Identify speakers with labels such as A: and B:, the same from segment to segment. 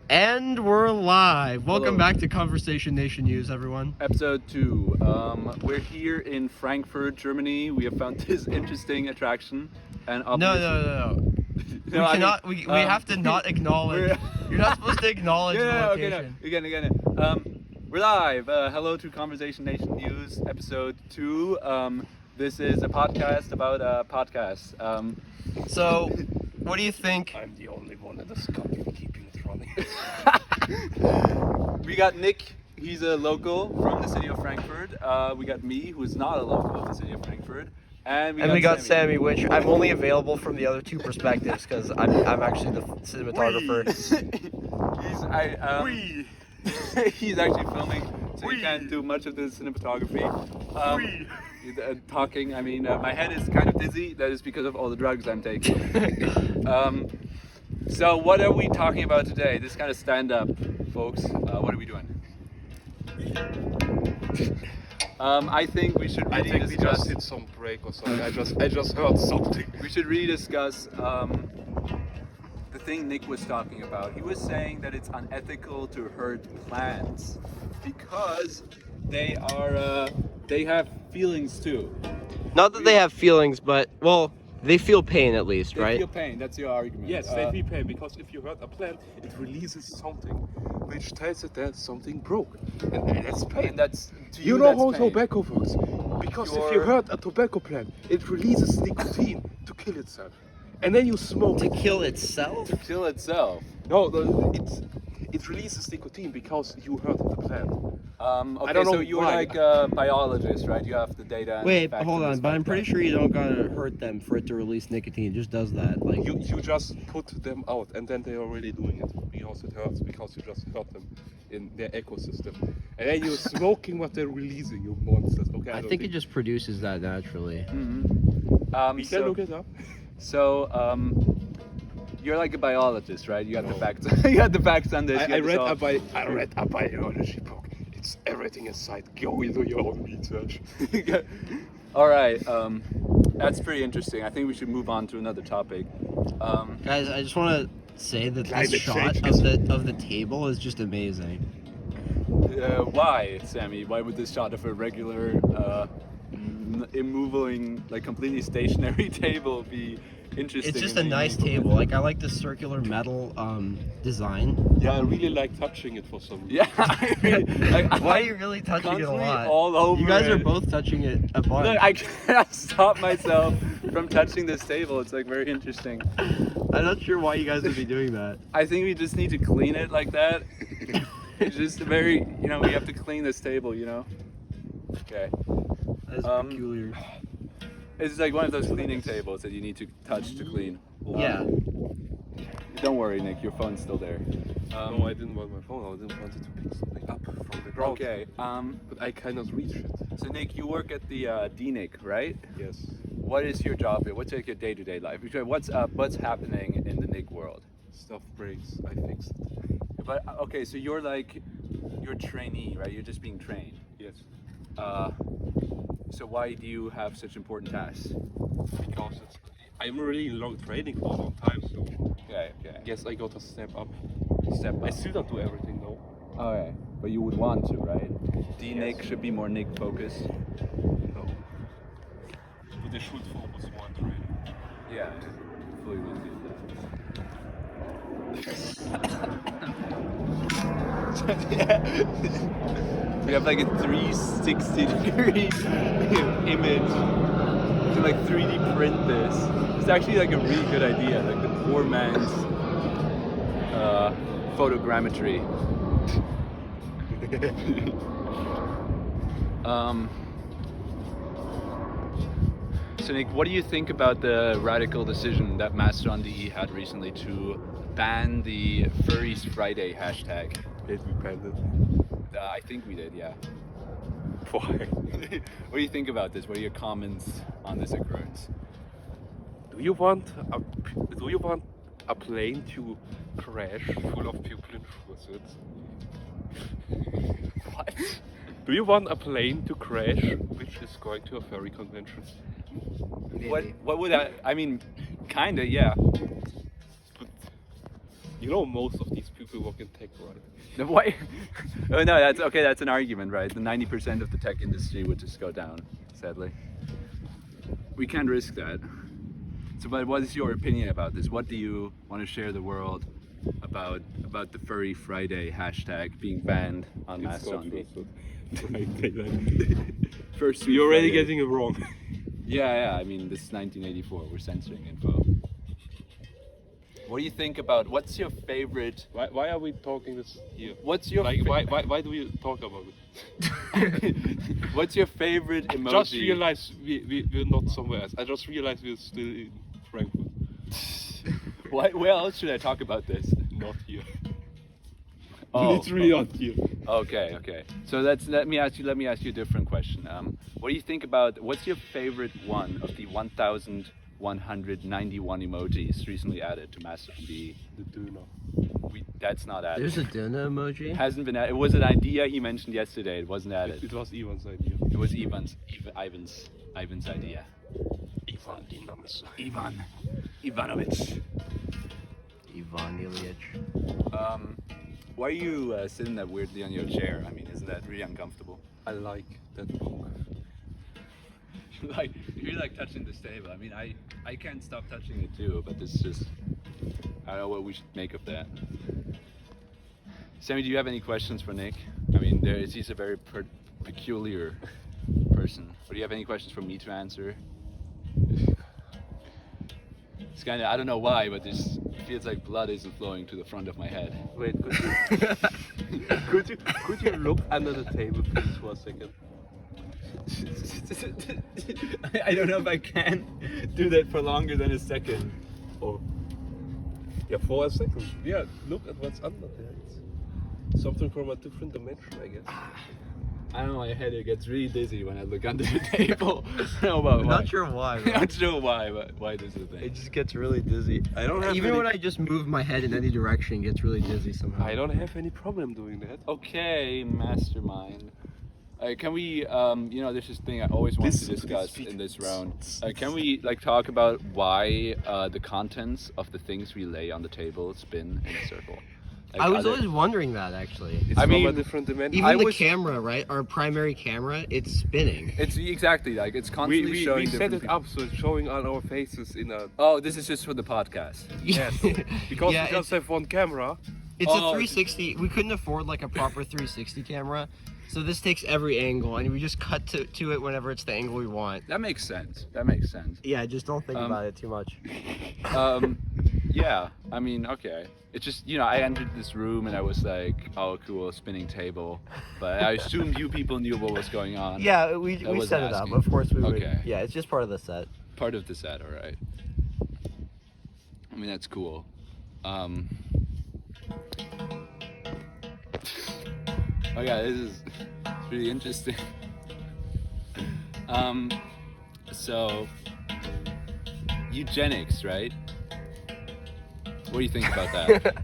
A: And we're live. Welcome
B: Hello.
A: back to Conversation Nation News, everyone.
B: Episode 2. We're here in Frankfurt, Germany. We have found this interesting attraction, and obviously,
A: No.
B: No, I mean,
A: We have to not acknowledge. You're not supposed to acknowledge the
B: okay, no,
A: location.
B: again. We're live. Hello to Conversation Nation News, episode 2. This is a podcast about podcasts.
A: So, what do you think?
C: I'm the only one in this country keeping it running.
B: We got Nick. He's a local from the city of Frankfurt. We got me, who is not a local of the city of Frankfurt. And we got
A: Sammy, which I'm only available from the other two perspectives because I'm actually the cinematographer.
B: He's actually filming, so he can't do much of the cinematography. Talking, I mean, my head is kind of dizzy. That is because of all the drugs I'm taking. So what are we talking about today? This kind of stand up, folks. What are we doing? I think we should really
C: we
B: discuss.
C: just hit some break or something. I just heard something.
B: We should really discuss the thing Nick was talking about. He was saying that it's unethical to hurt plants because they have feelings too.
A: Not that they have feelings, but they feel pain at least,
B: They
A: right?
B: feel pain. That's your argument.
C: Yes, they feel pain because if you hurt a plant, it releases something which tells it that something broke, and that's pain.
B: And that's to
C: You know
B: that's
C: how
B: pain.
C: tobacco works, because if you hurt a tobacco plant, it releases nicotine to kill itself, and then you smoke
A: To
C: it.
A: kill itself?
B: To kill itself.
C: No, it releases nicotine because you hurt the plant.
B: Okay,
C: don't know
B: so you're
C: why.
B: like a biologist, right? You have the data. And
A: Wait,
B: facts
A: hold
B: on
A: on,
B: this
A: but I'm
B: fact.
A: pretty sure you don't gotta hurt them for it to release nicotine. It just does that. Like,
C: You just put them out, and then they are really doing it because it hurts, because you just hurt them in their ecosystem, and then you're smoking what they're releasing, you monsters. Okay,
A: I
C: don't
A: think it just produces that naturally.
C: we can look it up.
B: So, you're like a biologist, right? You got the
C: No.
B: facts. You got the facts on this.
C: I read a biology book. It's everything inside. Go into your own research.
B: All right. That's pretty interesting. I think we should move on to another topic.
A: Guys, I just want to say that
C: Climate
A: this shot
C: change
A: of the table is just amazing.
B: Why, Sammy? Why would this shot of a regular, immoving, like completely stationary table be interesting?
A: It's just
B: and
A: a nice
B: meaningful?
A: table. Like, I like the circular metal design.
C: Yeah, I really like touching it for some reason.
B: Yeah. I really, like,
A: Why are
B: I'm
A: you really touching it a
B: constantly
A: lot?
B: all over
A: You guys are
B: it.
A: both touching it a bunch.
B: Look, I can't stop myself from touching this table. It's like very interesting.
A: I'm not sure why you guys would be doing that.
B: I think we just need to clean it like that. It's just very, we have to clean this table, Okay.
A: That's peculiar.
B: It's like one of those cleaning tables that you need to touch to clean.
A: Yeah.
B: Don't worry, Nick, your phone's still there.
C: No, I didn't want my phone. I didn't want it to pick something up from the ground.
B: Okay.
C: But I cannot reach it.
B: So Nick, you work at the DNIC, right?
C: Yes.
B: What is your job here? What's like your day-to-day life? What's happening in the NIC world?
C: Stuff breaks. I fix it.
B: But okay, so you're a trainee, right? You're just being trained.
C: Yes.
B: So why do you have such important tasks?
C: Because I'm really in long training for a long time, so
B: Okay.
C: yes, I got to step up.
B: Step
C: I
B: up.
C: still don't do everything though.
B: Okay, but you would want to, right? DNIC
C: Yes.
B: should be more NIC focused.
C: No. But they should focus more on training.
B: Yeah, fully with you. We have like a 360-degree image. You can like 3D print this. It's actually like a really good idea, like the poor man's photogrammetry. So Nick, what do you think about the radical decision that Mastodon DE had recently to ban the Furries Friday hashtag?
C: Did we ban it?
B: I think we did, yeah.
C: Why?
B: What do you think about this? What are your comments on this occurrence?
C: Do you want a plane to crash full of people in fursuits?
B: What?
C: Do you want a plane to crash which is going to a furry convention?
B: What would I mean, kinda, yeah.
C: But You know, most of these people work in tech, right?
B: No, why? Oh no, that's okay. That's an argument, right? The 90% of the tech industry would just go down, sadly. We can't risk that. So, but what is your opinion about this? What do you want to share the world about the Furry Friday hashtag being banned on
C: It's not
B: Mastodon?
C: first.
B: First,
C: You're already
B: Friday.
C: getting it wrong.
B: Yeah. I mean, this is 1984. We're censoring info. What do you think about? What's your favorite?
C: Why are we talking this here?
B: What's your
C: Like, why do we talk about it?
B: What's your favorite emoji?
C: Just realized we're not somewhere else. I just realized we're still in Frankfurt.
B: Where else should I talk about this?
C: Not here.
B: Oh,
C: Literally not here.
B: Okay. So let me ask you a different question. What do you think about? What's your favorite one of the 1,191 emojis recently added to Mastodon?
C: The Döner.
B: That's not added.
A: There's a Duna emoji.
B: Hasn't been added. It was an idea he mentioned yesterday. It wasn't added.
C: It was Ivan's idea.
B: It was Ivan's idea. Ivan Ivanovich.
A: Ivan Ilyich.
B: Why are you sitting that weirdly on your chair? I mean, isn't that really uncomfortable?
C: I like that book.
B: Like you're like touching this table. I mean, I can't stop touching it too, but this is just I don't know what we should make of that. Sammy, do you have any questions for Nick? I mean, he's a very peculiar person. Or do you have any questions for me to answer? It's kind of I don't know why, but this feels like blood isn't flowing to the front of my head.
C: Wait, could you look under the table, please, for a second?
B: I don't know if I can do that for longer than a second.
C: Oh. Yeah, for a second. Yeah, look at what's under there. It's something from a different dimension, I guess.
B: I don't know, my head it gets really dizzy when I look under the table. I don't know about why.
A: Not sure why. Bro.
B: Not sure why, but why this is a thing.
A: It just gets really dizzy.
C: I don't have
A: Even
C: any,
A: when I just move my head in any direction, it gets really dizzy somehow.
C: I don't have any problem doing that.
B: Okay, mastermind. Can we, there's this thing I always want to discuss in this round. Can we talk about why the contents of the things we lay on the table spin in a circle?
A: I was always wondering that actually.
C: It's from a different dimension.
A: Even the camera, right? Our primary camera, it's spinning.
B: It's exactly it's constantly showing
C: we set
B: different
C: it up so it's showing on our faces in a.
B: Oh, this is just for the podcast.
C: Yes. Because
A: Yeah,
C: we just have one camera.
A: It's a
B: Oh,
A: 360. We couldn't afford like a proper 360 camera, so this takes every angle, and we just cut to it whenever it's the angle we want.
B: That makes sense.
A: Yeah, just don't think about it too much.
B: Yeah, I mean, okay. It's just, I entered this room and I was like, oh, cool, spinning table. But I assumed you people knew what was going on.
A: Yeah, we
B: was
A: set it up.
B: asking.
A: Of course we would.
B: Okay.
A: Yeah, it's just part of the set.
B: Part of the set, all right. I mean, that's cool. Oh yeah, this is really interesting. So, eugenics, right? What do you think about that?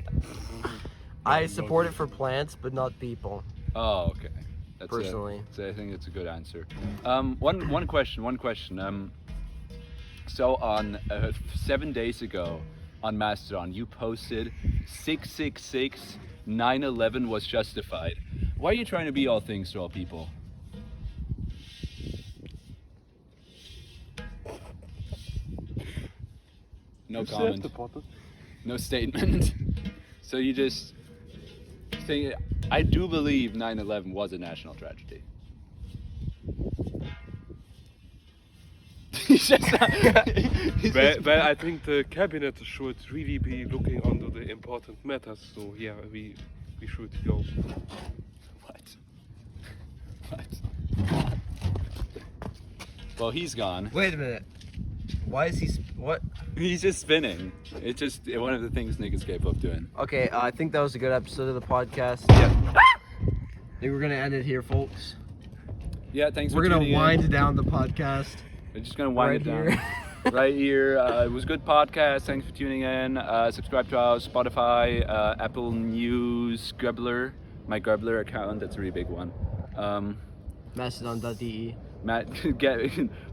A: I support it for plants, but not people.
B: Oh, okay. That's
A: Personally.
B: I think it's a good answer. One question. So on 7 days ago on Mastodon, you posted 666 9/11 was justified. Why are you trying to be all things to all people? No comment. No statement. So you just think I do believe 9/11 was a national tragedy.
C: Well, I think the cabinet should really be looking onto the important matters. So yeah, we should go.
B: What? Well, he's gone.
A: Wait a minute. Why is he? What?
B: He's just spinning. It's just one of the things Nick is capable of doing.
A: Okay, I think that was a good episode of the podcast.
B: Yeah.
A: I think we're gonna end it here, folks.
B: Yeah. Thanks.
A: We're
B: for
A: gonna
B: tuning in.
A: wind down the podcast.
B: We're just gonna wind it down. Right here. It was a good podcast. Thanks for tuning in. Subscribe to our Spotify, Apple News, Grubbler, my Grubbler account. That's a really big one.
A: Mastodon.de.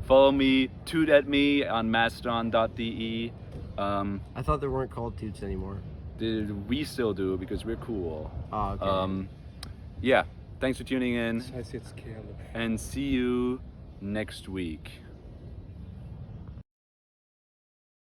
B: Follow me, toot at me on mastodon.de.
A: I thought they weren't called toots anymore.
B: We still do because we're cool.
A: Oh, okay.
B: Yeah, thanks for tuning in,
C: Das heißt jetzt Kerle.
B: and see you next week.